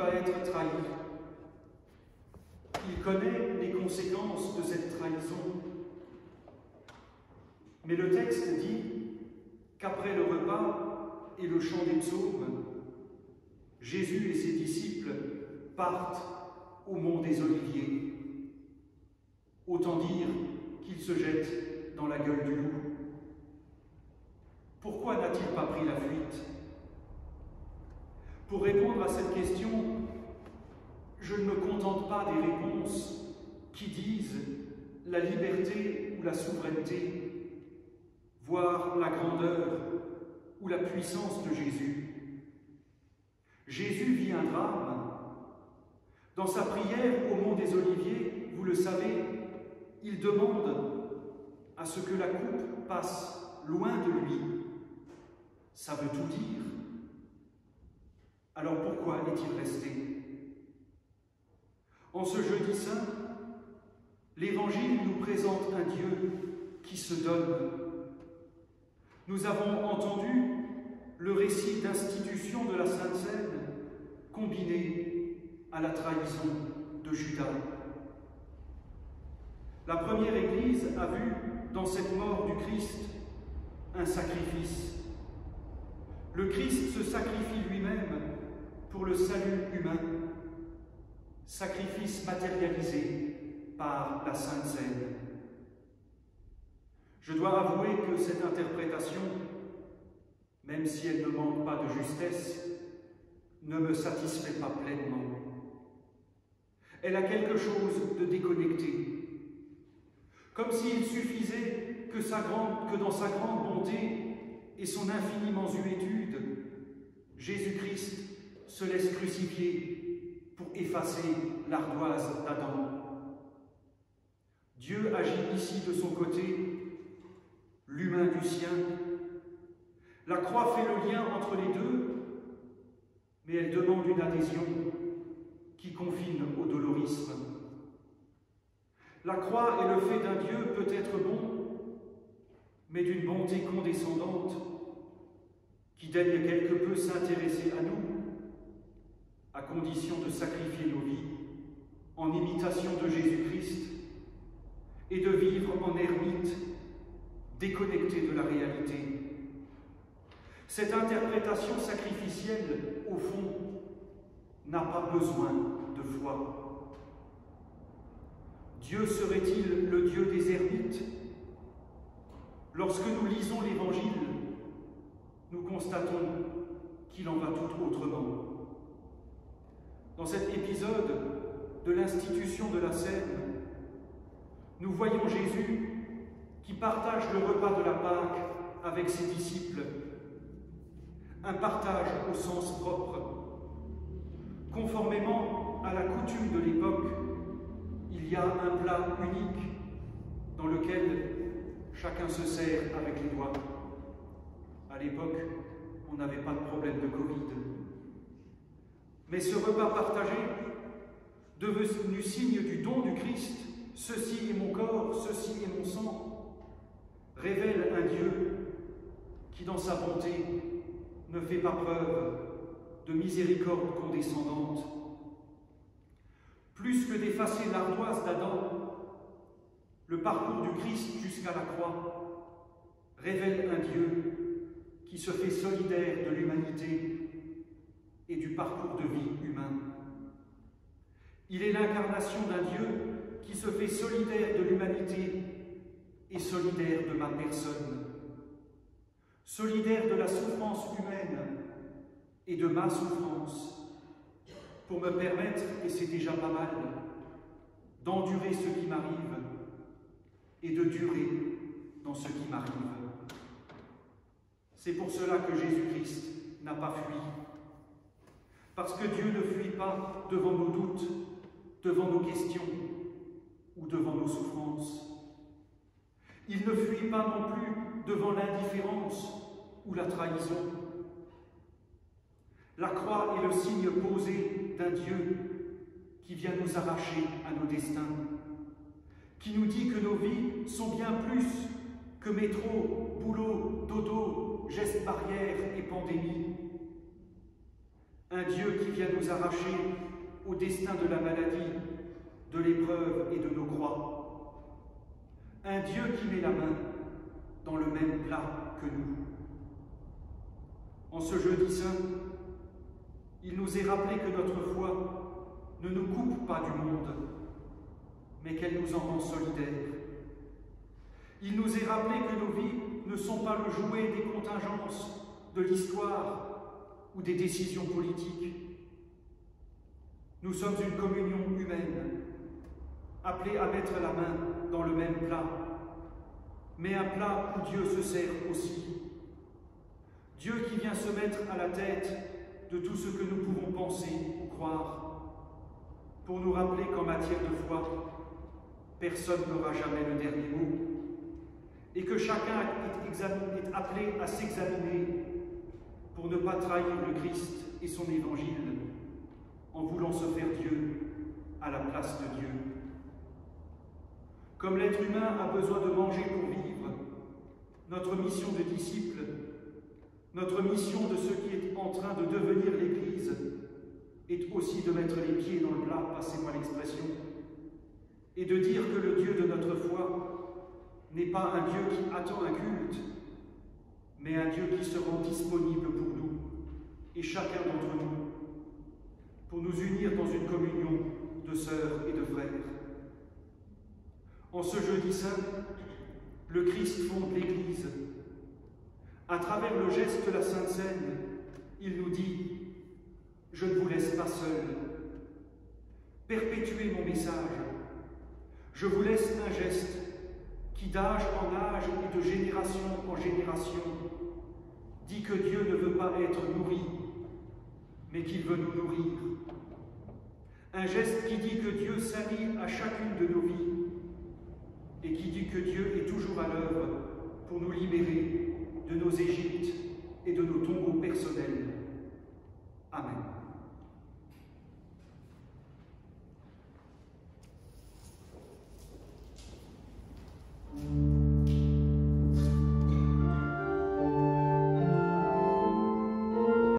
va être trahi. Il connaît les conséquences de cette trahison. Mais le texte dit qu'après le repas et le chant des psaumes, Jésus et ses disciples partent au mont des Oliviers. Autant dire qu'ils se jettent dans la gueule du loup. Pourquoi n'a-t-il pas pris la fuite? Pour répondre à cette question, je ne me contente pas des réponses qui disent la liberté ou la souveraineté, voire la grandeur ou la puissance de Jésus. Jésus vit un drame. Dans sa prière au mont des Oliviers, vous le savez, il demande à ce que la coupe passe loin de lui. Ça veut tout dire. Alors pourquoi est-il resté? En ce jeudi saint, l'Évangile nous présente un Dieu qui se donne. Nous avons entendu le récit d'institution de la Sainte Seine combiné à la trahison de Judas. La première Église a vu dans cette mort du Christ un sacrifice. Le Christ se sacrifie lui-même pour le salut humain, sacrifice matérialisé par la Sainte Seine. Je dois avouer que cette interprétation, même si elle ne manque pas de justesse, ne me satisfait pas pleinement. Elle a quelque chose de déconnecté, comme s'il suffisait que dans sa grande bonté et son infinie mansuétude, Jésus-Christ se laisse crucifier pour effacer l'ardoise d'Adam. Dieu agit ici de son côté, l'humain du sien. La croix fait le lien entre les deux, mais elle demande une adhésion qui confine au dolorisme. La croix et le fait d'un Dieu peut être bon, mais d'une bonté condescendante qui daigne quelque peu s'intéresser à nous, à condition de sacrifier nos vies en imitation de Jésus-Christ et de vivre en ermite, déconnecté de la réalité. Cette interprétation sacrificielle, au fond, n'a pas besoin de foi. Dieu serait-il le Dieu des ermites? Lorsque nous lisons l'Évangile, nous constatons qu'il en va tout autrement. Dans cet épisode de l'institution de la Seine, nous voyons Jésus qui partage le repas de la Pâque avec ses disciples. Un partage au sens propre. Conformément à la coutume de l'époque, il y a un plat unique dans lequel chacun se sert avec les doigts. À l'époque, on n'avait pas de problème de Covid. Mais ce repas partagé, devenu signe du don du Christ, ceci est mon corps, ceci est mon sang, révèle un Dieu qui, dans sa bonté, ne fait pas preuve de miséricorde condescendante. Plus que d'effacer l'ardoise d'Adam, le parcours du Christ jusqu'à la croix révèle un Dieu qui se fait solidaire de l'humanité et du parcours de vie humain. Il est l'incarnation d'un Dieu qui se fait solidaire de l'humanité et solidaire de ma personne, solidaire de la souffrance humaine et de ma souffrance, pour me permettre, et c'est déjà pas mal, d'endurer ce qui m'arrive et de durer dans ce qui m'arrive. C'est pour cela que Jésus-Christ n'a pas fui. Parce que Dieu ne fuit pas devant nos doutes, devant nos questions ou devant nos souffrances. Il ne fuit pas non plus devant l'indifférence ou la trahison. La croix est le signe posé d'un Dieu qui vient nous arracher à nos destins, qui nous dit que nos vies sont bien plus que métro, boulot, dodo, gestes barrières et pandémie. un Dieu qui vient nous arracher au destin de la maladie, de l'épreuve et de nos croix. Un Dieu qui met la main dans le même plat que nous. En ce jeudi saint, il nous est rappelé que notre foi ne nous coupe pas du monde, mais qu'elle nous en rend solidaires. Il nous est rappelé que nos vies ne sont pas le jouet des contingences de l'histoire ou des décisions politiques. Nous sommes une communion humaine, appelée à mettre la main dans le même plat, mais un plat où Dieu se sert aussi. Dieu qui vient se mettre à la tête de tout ce que nous pouvons penser ou croire, pour nous rappeler qu'en matière de foi, personne n'aura jamais le dernier mot, et que chacun est appelé à s'examiner pour ne pas trahir le Christ et son évangile en voulant se faire Dieu à la place de Dieu. Comme l'être humain a besoin de manger pour vivre, notre mission de disciple, notre mission de ce qui est en train de devenir l'Église, est aussi de mettre les pieds dans le plat, passez-moi l'expression, et de dire que le Dieu de notre foi n'est pas un Dieu qui attend un culte, mais un Dieu qui se rend disponible pour nous, et chacun d'entre nous, pour nous unir dans une communion de sœurs et de frères. En ce jeudi saint, le Christ fonde l'Église. À travers le geste de la Sainte Seine, il nous dit « Je ne vous laisse pas seul. Perpétuez mon message. Je vous laisse un geste qui, d'âge en âge et de génération en génération, dit que Dieu ne veut pas être nourri, mais qu'il veut nous nourrir. Un geste qui dit que Dieu s'allie à chacune de nos vies et qui dit que Dieu est toujours à l'œuvre pour nous libérer de nos Égyptes et de nos tombeaux personnels.